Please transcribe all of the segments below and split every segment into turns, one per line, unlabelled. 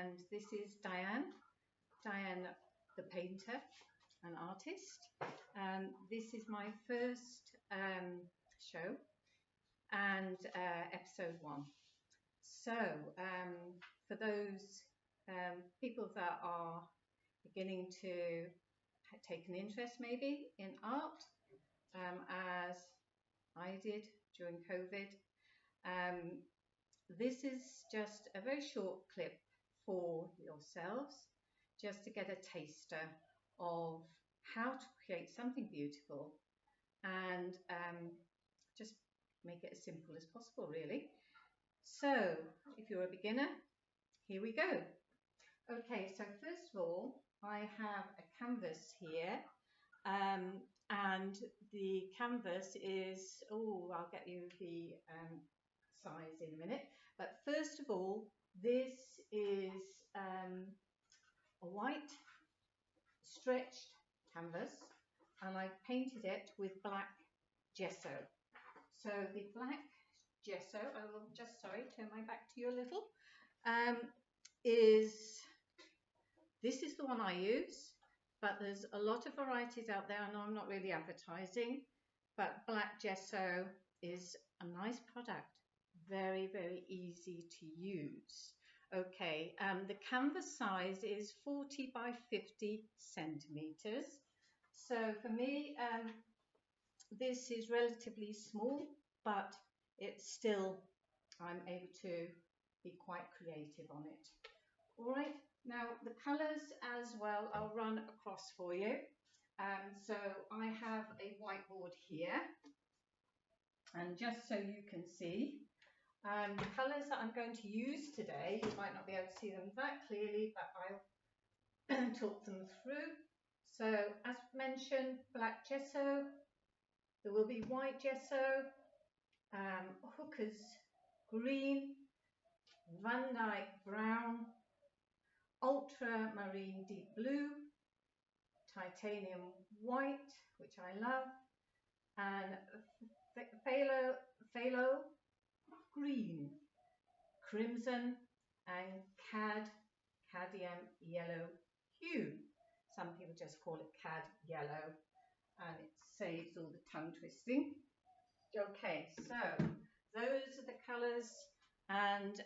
and this is Diane the painter and artist. This is my first show and episode 1. So for those people that are beginning to take an interest maybe in art, as I did during COVID, this is just a very short clip for yourselves, just to get a taster of how to create something beautiful and just make it as simple as possible, really. So if you're a beginner, here we go. Okay, so first of all, I have a canvas here, and the canvas is, I'll get you the size in a minute, but first of all, this is a white stretched canvas, and I've painted it with black gesso. So the black gesso, I will just, turn my back to you a little, this is the one I use, but there's a lot of varieties out there, and I'm not really advertising, but black gesso is a nice product, very, very easy to use. Okay, the canvas size is 40 by 50 centimeters. So for me, this is relatively small, but it's still, I'm able to be quite creative on it. All right, now the colors as well, I'll run across for you. So I have a whiteboard here, and just so you can see, the colours that I'm going to use today, you might not be able to see them that clearly, but I'll talk them through. So as mentioned, black gesso, there will be white gesso, Hooker's green, Van Dyke brown, ultramarine deep blue, titanium white, which I love, and phthalo green, crimson, and cadmium yellow hue. Some people just call it cad yellow, and it saves all the tongue twisting. Okay, so those are the colours, and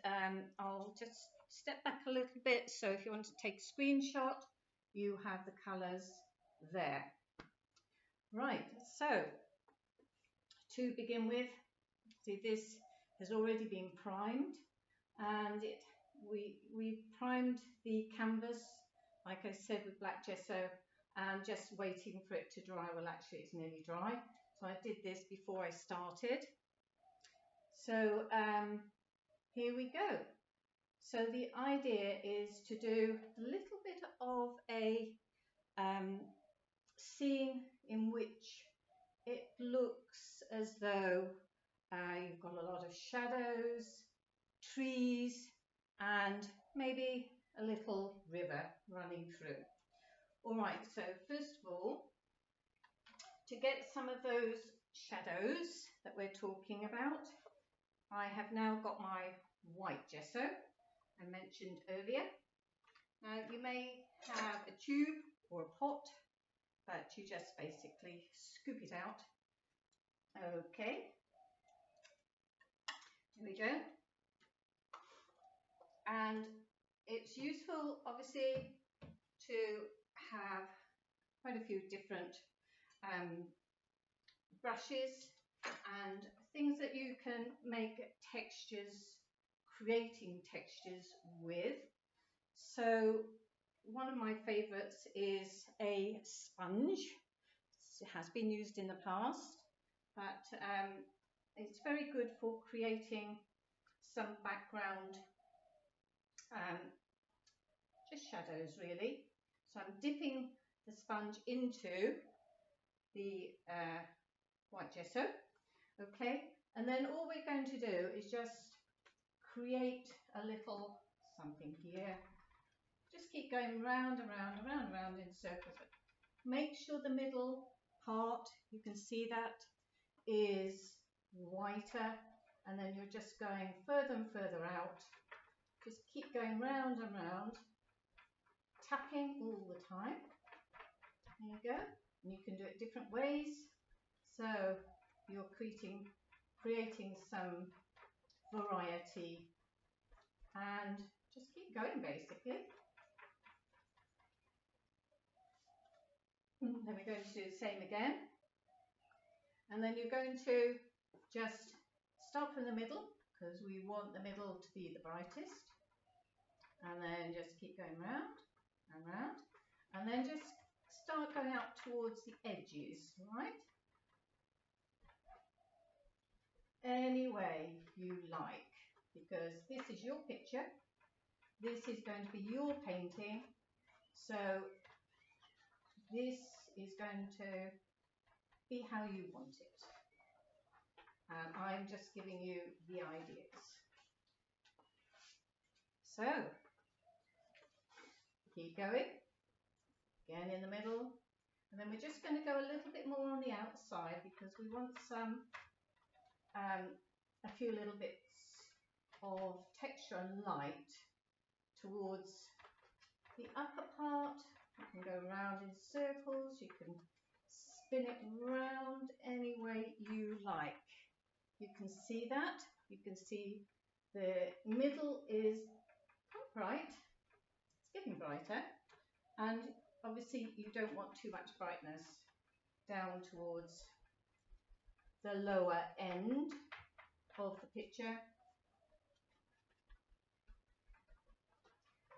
I'll just step back a little bit, so if you want to take a screenshot, you have the colours there. Right, so to begin with, see, this has already been primed, and we primed the canvas, like I said, with black gesso, and just waiting for it to dry. Well, actually it's nearly dry, so I did this before I started. So here we go. So the idea is to do a little bit of a scene in which it looks as though you've got a lot of shadows, trees, and maybe a little river running through. All right, so first of all, to get some of those shadows that we're talking about, I have now got my white gesso I mentioned earlier. Now you may have a tube or a pot, but you just basically scoop it out. Okay, here we go. And it's useful, obviously, to have quite a few different brushes and things that you can make textures, creating textures with. So one of my favorites is a sponge. It has been used in the past, but it's very good for creating some background, just shadows really. So I'm dipping the sponge into the white gesso, okay, and then all we're going to do is just create a little something here. Just keep going round and round and round and round in circles. Make sure the middle part, you can see that, is whiter, and then you're just going further and further out just keep going round and round, tapping all the time. There you go. And you can do it different ways. So you're creating some variety, and just keep going basically. Then we're going to do the same again. And then you're going to just start from the middle, because we want the middle to be the brightest. And then just keep going round and round. And then just start going out towards the edges, right? Any way you like, because this is your picture. This is going to be your painting. So this is going to be how you want it. And I'm just giving you the ideas. So keep going. Again in the middle. And then we're just going to go a little bit more on the outside, because we want some a few little bits of texture and light towards the upper part. You can go around in circles, you can spin it round any way you like. You can see that. You can see the middle is quite bright. It's getting brighter. And obviously you don't want too much brightness down towards the lower end of the picture.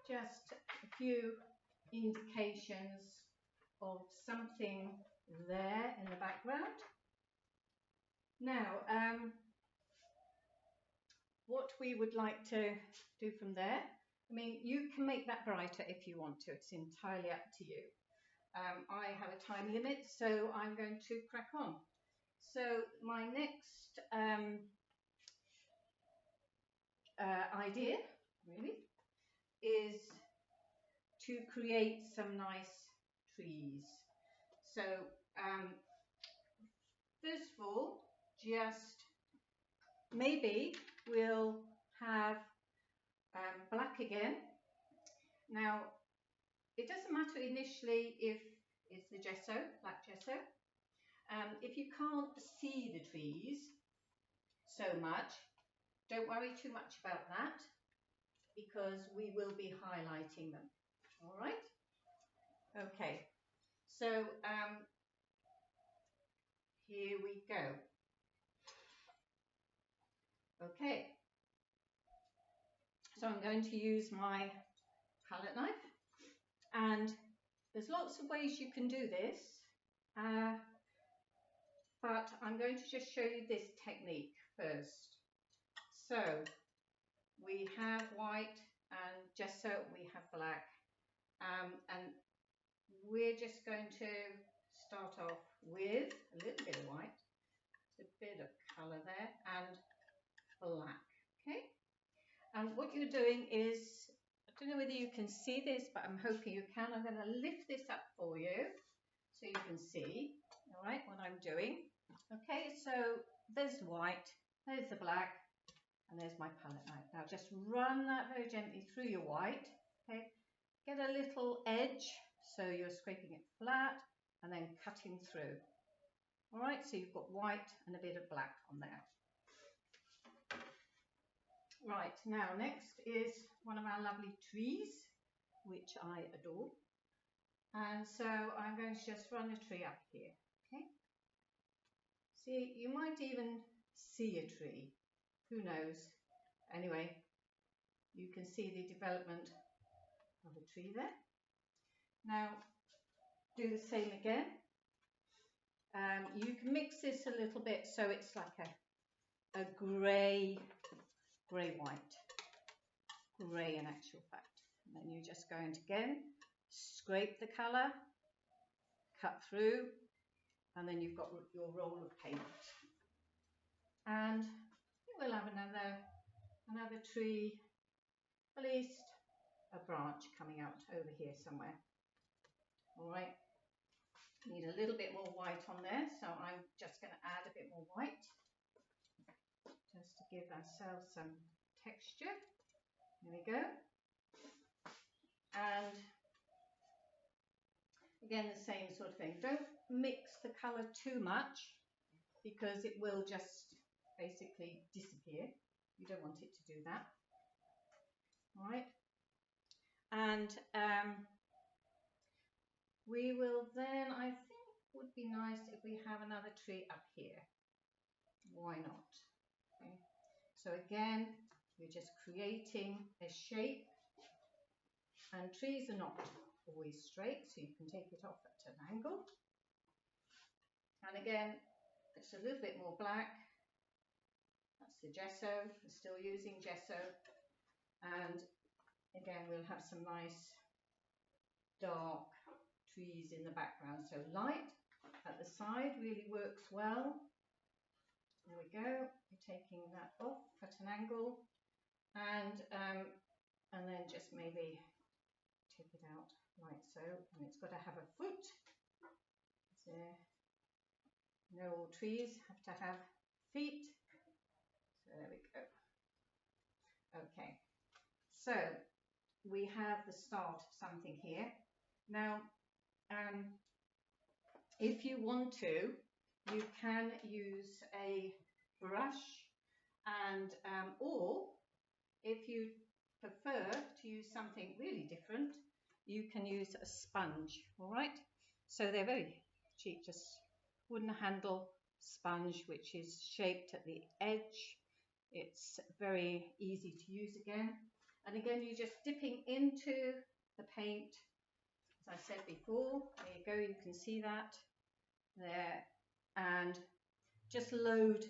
Just a few indications of something there in the background. Now, what we would like to do from there, I mean, you can make that brighter if you want to. It's entirely up to you. I have a time limit, so I'm going to crack on. So my next idea, really, is to create some nice trees. So first of all, just maybe we'll have black again. Now, it doesn't matter initially if it's the gesso, black gesso. If you can't see the trees so much, don't worry too much about that, because we will be highlighting them. All right? Okay. So here we go. Okay. So I'm going to use my palette knife, and there's lots of ways you can do this, but I'm going to just show you this technique first. So we have white and gesso, we have black, and we're just going to start off with a little bit of white, a bit of colour there, and black. Okay, and what you're doing is, I don't know whether you can see this, but I'm hoping you can. I'm going to lift this up for you so you can see, all right, what I'm doing. Okay, so there's the white, there's the black, and there's my palette knife. Now just run that very gently through your white. Okay, get a little edge so you're scraping it flat and then cutting through. All right, so you've got white and a bit of black on there. Right, now next is one of our lovely trees, which I adore. And so I'm going to just run a tree up here, okay? See, you might even see a tree, who knows? Anyway, you can see the development of a tree there. Now, do the same again. You can mix this a little bit so it's like a grey white, grey in actual fact. And then you're just going to again scrape the colour, cut through, and then you've got your roll of paint. And we'll have another tree, at least a branch coming out over here somewhere. All right, need a little bit more white on there, so I'm just going to add a bit more white just to give ourselves some texture. There we go. And again, the same sort of thing. Don't mix the colour too much because it will just basically disappear. You don't want it to do that. All right. And we will then, I think it would be nice if we have another tree up here. Why not? Okay. So again, you're just creating a shape, and trees are not always straight, so you can take it off at an angle. And again, it's a little bit more black. That's the gesso. We're still using gesso. And again, we'll have some nice dark trees in the background. So light at the side really works well. There we go. You're taking that off at an angle, and then just maybe tip it out like so. And it's got to have a foot. So, no, all trees have to have feet. So there we go. Okay. So we have the start of something here. Now, if you want to, you can use a brush, and or if you prefer to use something really different, you can use a sponge. All right, so they're very cheap, just wooden handle sponge which is shaped at the edge. It's very easy to use again, and again you're just dipping into the paint, as I said before. There you go, you can see that there, and just load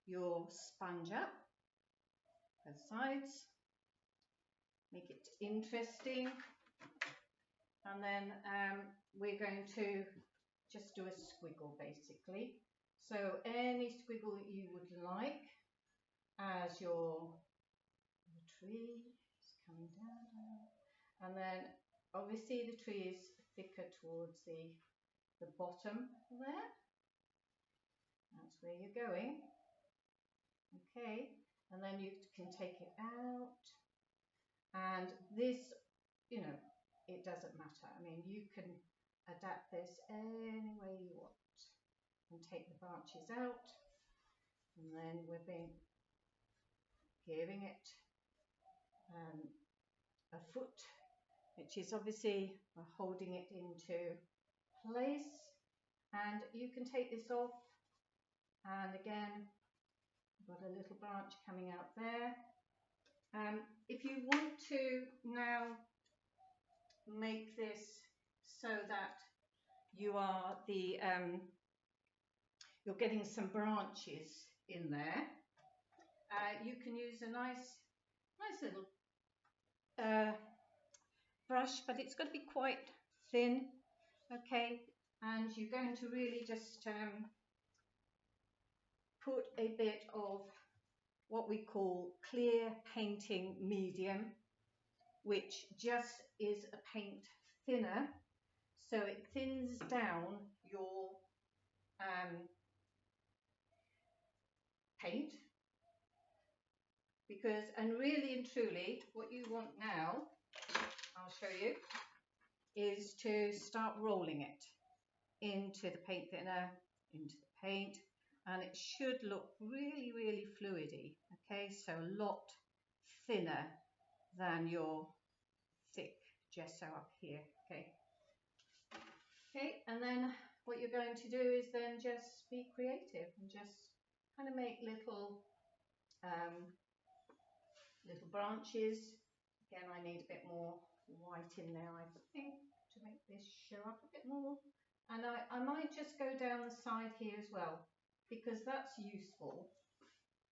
your sponge up both sides, make it interesting, and then we're going to just do a squiggle basically. So any squiggle that you would like as your tree is coming down, and then obviously the tree is thicker towards the bottom there. That's where you're going. Okay, and then you can take it out, and this, you know, it doesn't matter. I mean, you can adapt this any way you want, and take the branches out, and then we're giving it a foot, which is obviously holding it into place. And you can take this off, and again, got a little branch coming out there. If you want to now make this so that you are you're getting some branches in there, you can use a nice little brush, but it's got to be quite thin. Okay, and you're going to really just put a bit of what we call clear painting medium, which just is a paint thinner, so it thins down your paint. Because, and really and truly, what you want now, I'll show you, is to start rolling it into the paint thinner, into the paint, and it should look really, really fluidy. Okay, so a lot thinner than your thick gesso up here. Okay, okay, and then what you're going to do is then just be creative and just kind of make little little branches. Again, I need a bit more white in there, I think, to make this show up a bit more. And I might just go down the side here as well, because that's useful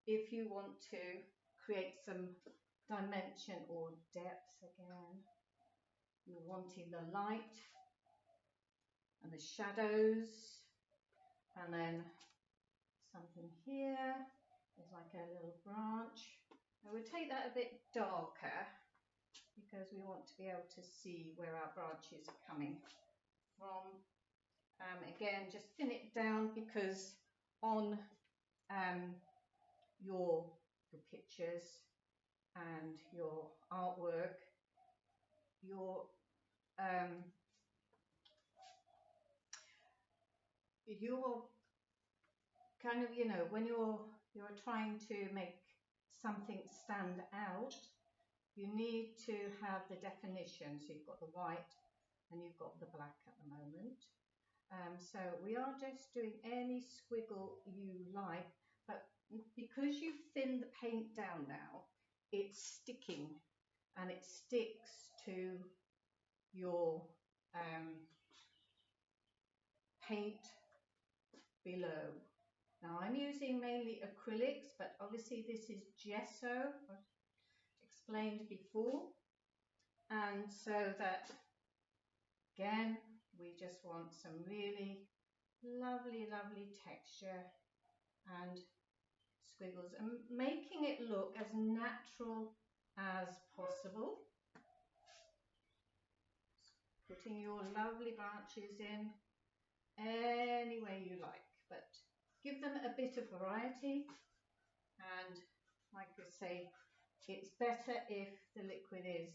if you want to create some dimension or depth. Again, you're wanting the light and the shadows, and then something here is like a little branch. I would take that a bit darker because we want to be able to see where our branches are coming from. Again, just thin it down, because on your pictures and your artwork, your kind of, you know, when you're trying to make something stand out, you need to have the definition. So you've got the white and you've got the black at the moment. So we are just doing any squiggle you like, but because you've thinned the paint down now, it's sticking and it sticks to your paint below. Now I'm using mainly acrylics, but obviously this is gesso, I've explained before, and so that again we just want some really lovely texture and squiggles and making it look as natural as possible. Putting your lovely branches in any way you like, but give them a bit of variety. And like I say, it's better if the liquid is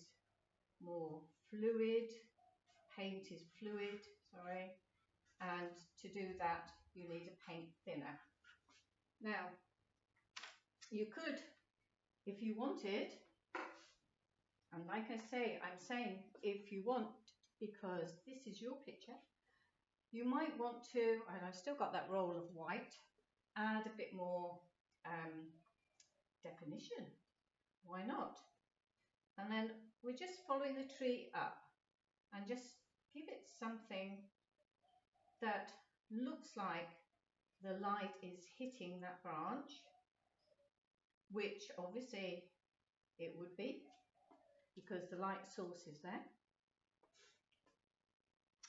more fluid, paint is fluid, sorry, and to do that you need a paint thinner. Now you could, if you wanted, and like I say, I'm saying if you want, because this is your picture, you might want to, and I've still got that roll of white, add a bit more definition. Why not? And then we're just following the tree up and just give it something that looks like the light is hitting that branch, which obviously it would be because the light source is there.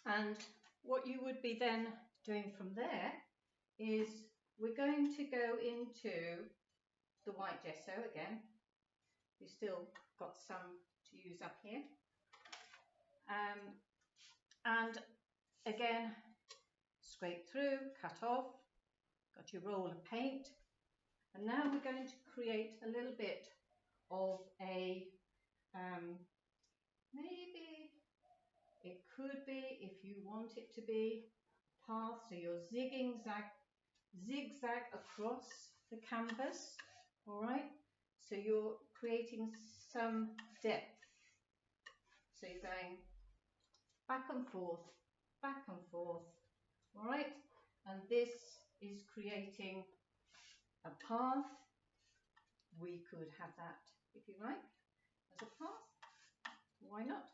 And what you would be then doing from there is we're going to go into the white gesso again. We've still got some to use up here. And again, scrape through, cut off, got your roll of paint. And now we're going to create a little bit of a, maybe it could be, if you want it to be, path. So you're zigzag across the canvas, all right? So you're creating some depth. So you're going back and forth, all right? And this is creating a path. We could have that, if you like, as a path. Why not?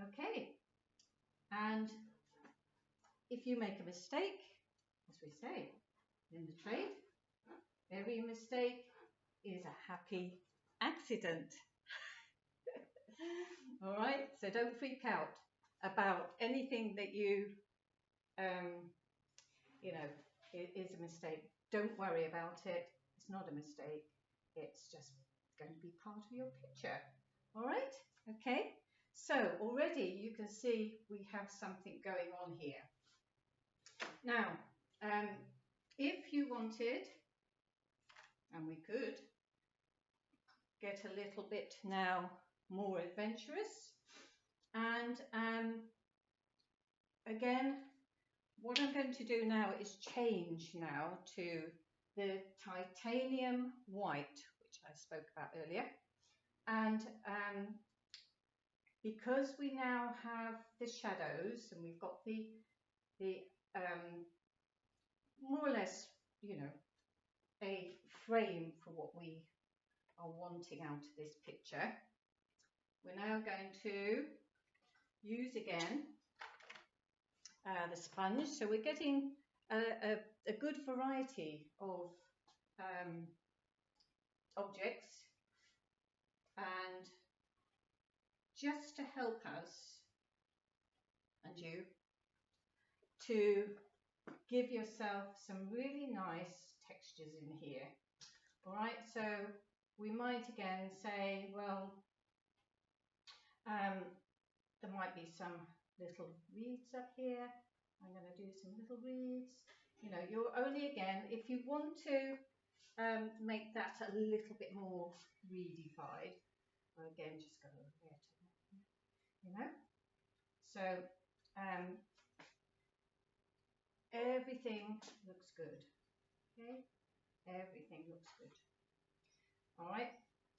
Okay. And if you make a mistake, as we say in the trade, every mistake is a happy accident. All right, so don't freak out about anything that you know, is a mistake. Don't worry about it. It's not a mistake. It's just going to be part of your picture. All right, okay. So already you can see we have something going on here. Now, if you wanted, and we could, get a little bit now more adventurous, and again, what I'm going to do now is change now to the titanium white, which I spoke about earlier, and because we now have the shadows and we've got the more or less, you know, a frame for what we are wanting out of this picture, we're now going to use again the sponge. So we're getting a good variety of objects, and just to help us and you to give yourself some really nice textures in here. All right, so we might again say, well, there might be some little reeds up here. I'm going to do some little reeds. You know, you're only, again, if you want to make that a little bit more reedified. Again, just got a little bit, you know. So everything looks good. Okay, everything looks good. All right,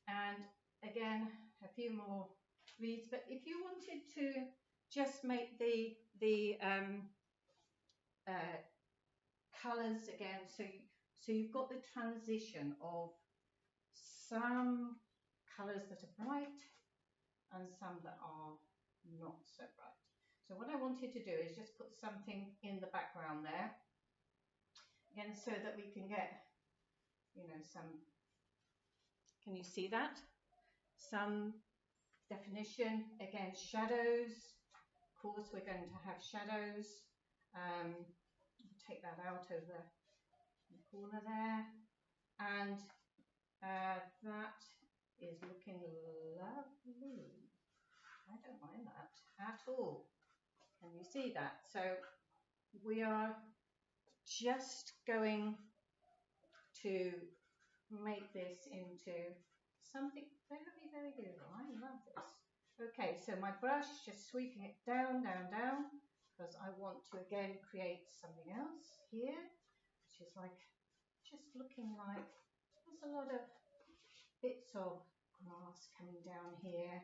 and again, a few more reeds. But if you wanted to just make the colours again, so you've got the transition of some colours that are bright and some that are not so bright. So what I wanted to do is just put something in the background there, again, so that we can get, you know, some, can you see that? Some definition, again, shadows. Of course, we're going to have shadows. Take that out over the corner there. And that is looking lovely. I don't mind that at all. Can you see that? So we are just going to make this into something very, very good. I love this. Okay, so my brush, just sweeping it down, down, down, because I want to again create something else here, which is like, just looking like there's a lot of bits of grass coming down here.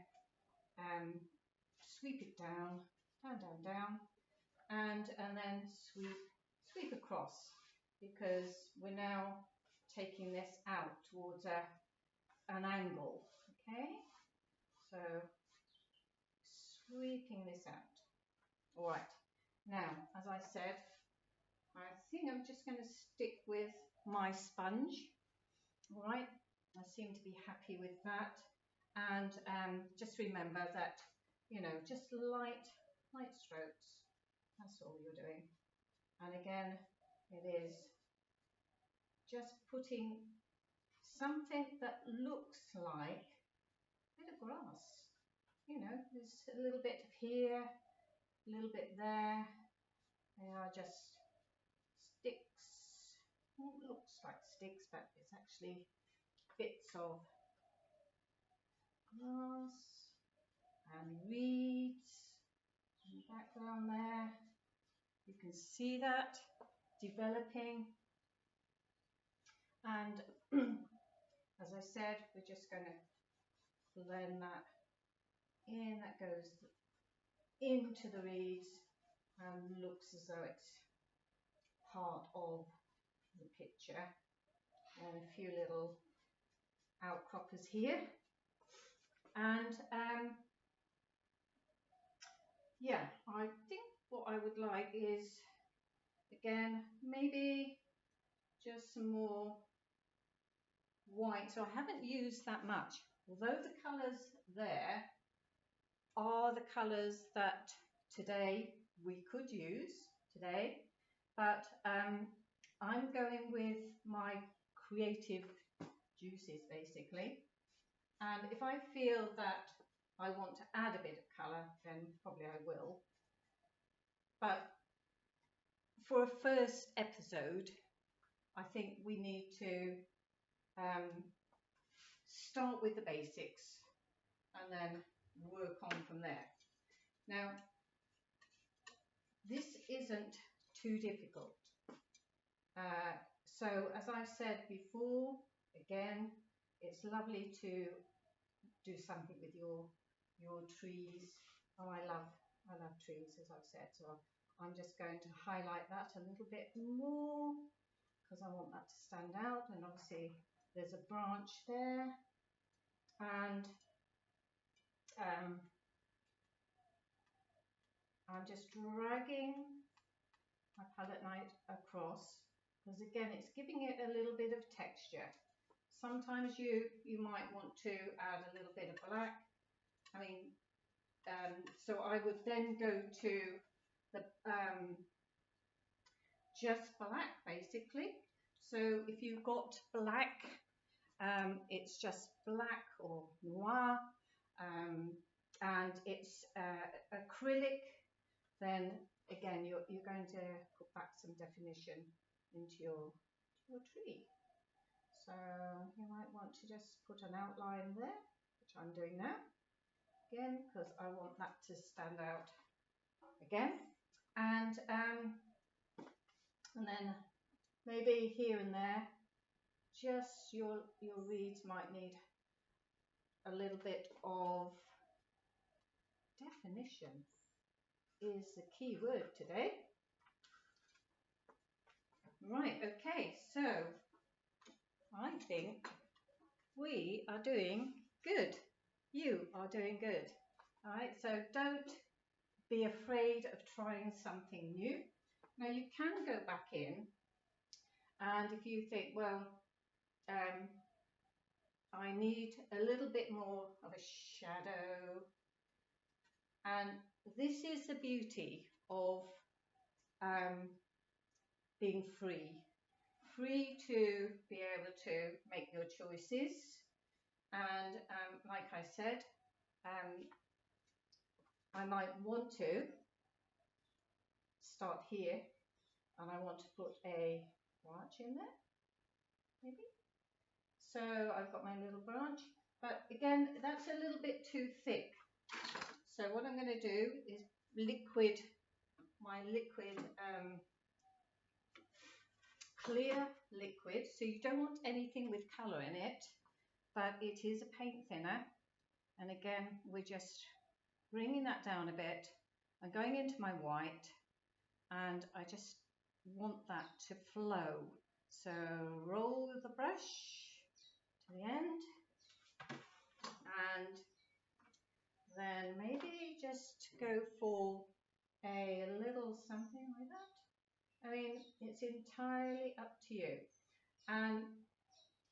Sweep it down, down, down, down, and then sweep across, because we're now taking this out towards an angle. Okay, so sweeping this out. All right, now, as I said, I think I'm just going to stick with my sponge. All right, I seem to be happy with that. And just remember that, you know, just light strokes. That's all you're doing. And again, it is just putting something that looks like a bit of grass. You know, there's a little bit here, a little bit there. They are just sticks. Well, it looks like sticks, but it's actually bits of grass and reeds in the background there. You can see that developing. And as I said, we're just going to blend that in. That goes into the reeds and looks as though it's part of the picture. And a few little outcroppers here. And yeah, I think what I would like is, again, maybe just some more white. So I haven't used that much, although the colours there are the colours that today we could use today, but I'm going with my creative juices basically. And if I feel that I want to add a bit of colour, then probably I will. But for a first episode, I think we need to start with the basics and then work on from there. Now, this isn't too difficult. So as I've said before, again, it's lovely to do something with your trees. Oh, I love trees, as I've said. So I'm just going to highlight that a little bit more because I want that to stand out. And obviously there's a branch there, and I'm just dragging my palette knife across, because again, it's giving it a little bit of texture. Sometimes you might want to add a little bit of black. I mean, so I would then go to the just black basically. So if you've got black, it's just black or noir, and it's acrylic, then again you're going to put back some definition into your tree. So you might want to just put an outline there, which I'm doing now, again, because I want that to stand out again. And then maybe here and there, just your reeds might need a little bit of definition, is the key word today. Right, okay, so I think we are doing good. You are doing good. All right, so don't be afraid of trying something new. Now you can go back in, and if you think, well, I need a little bit more of a shadow, and this is the beauty of being free to be able to make your choices. And like I said, I might want to start here, and I want to put a branch in there, maybe. So I've got my little branch, but again, that's a little bit too thick. So what I'm going to do is my liquid, clear liquid. So you don't want anything with colour in it, but it is a paint thinner. And again, we're just bringing that down a bit. I'm going into my white, and I just want that to flow. So roll the brush to the end, and then maybe just go for a little something like that. I mean, it's entirely up to you. And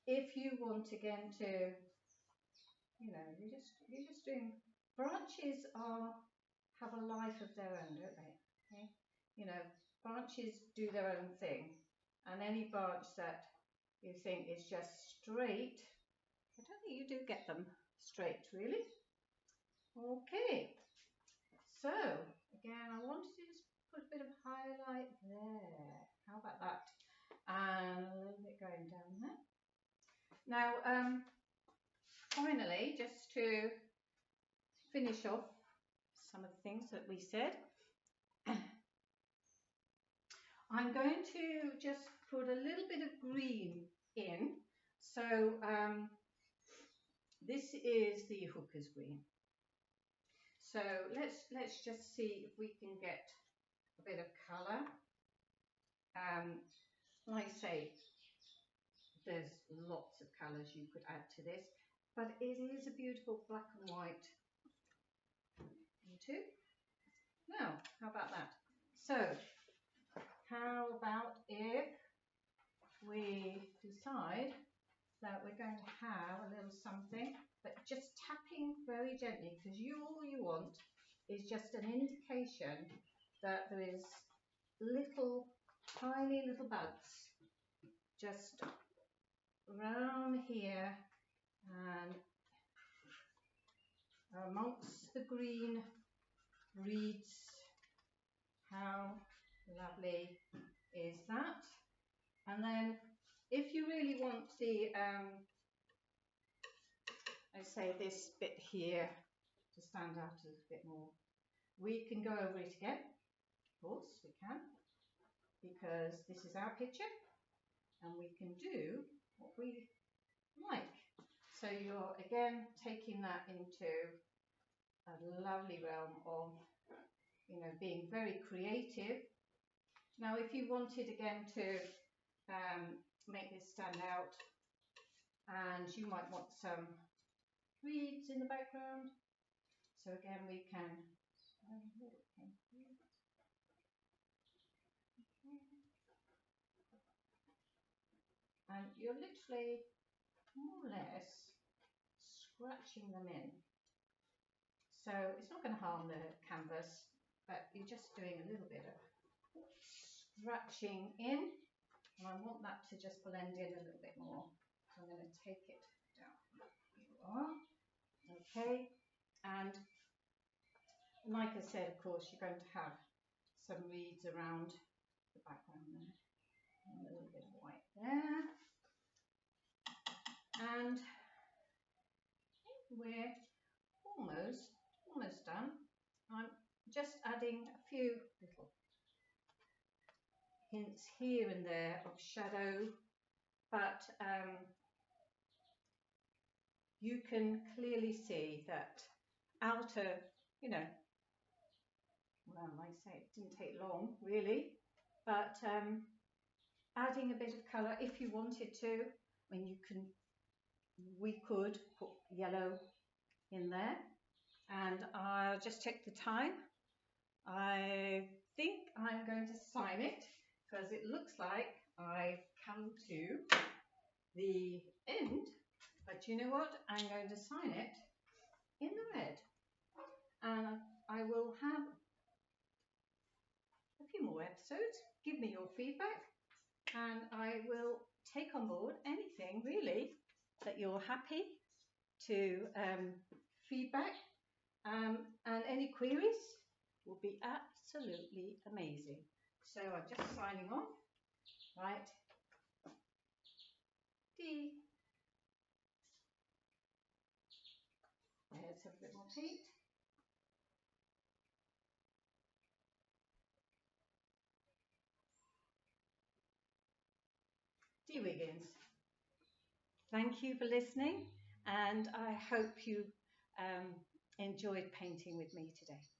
if you want again to, you know, you're just doing, branches have a life of their own, don't they? Okay? You know, branches do their own thing, and any branch that you think is just straight, I don't think you do get them straight, really. Okay, so again, I wanted to just put a bit of highlight there. How about that? And a little bit going down there. Now, finally, just to finish off some of the things that we said, I'm going to just put a little bit of green in. So this is the hooker's green. So let's just see if we can get a bit of colour. Like I say, there's lots of colours you could add to this, but it is a beautiful black and white too. Now, how about that? So, how about if we decide that we're going to have a little something, but just tapping very gently, because all you want is just an indication that there is tiny little buds just around here and amongst the green reeds. How lovely is that? And then if you really want the, I say this bit here to stand out a little bit more, we can go over it again. Of course we can, because this is our picture and we can do what we like. So you're again taking that into a lovely realm of, you know, being very creative. Now if you wanted again to make this stand out, and you might want some reeds in the background, so again we can and you're literally more or less scratching them in. So it's not going to harm the canvas, but you're just doing a little bit of scratching in, and I want that to just blend in a little bit more. So I'm going to take it down. Here you are. Okay, and like I said, of course, you're going to have some reeds around the background there. And a little bit of white there. And we're almost done. I'm just adding a few little hints here and there of shadow, but you can clearly see that outer, you know, well, like I say, it didn't take long really, but adding a bit of colour if you wanted to. I mean, we could put yellow in there, and I'll just check the time. I think I'm going to sign it because it looks like I've come to the end, but you know what? I'm going to sign it in the red, and I will have a few more episodes. Give me your feedback, and I will take on board anything really that you're happy to feedback, and any queries will be absolutely amazing. So I'm just signing off, right? D. Let's have a bit more paint. D. Wiggins. Thank you for listening, and I hope you enjoyed painting with me today.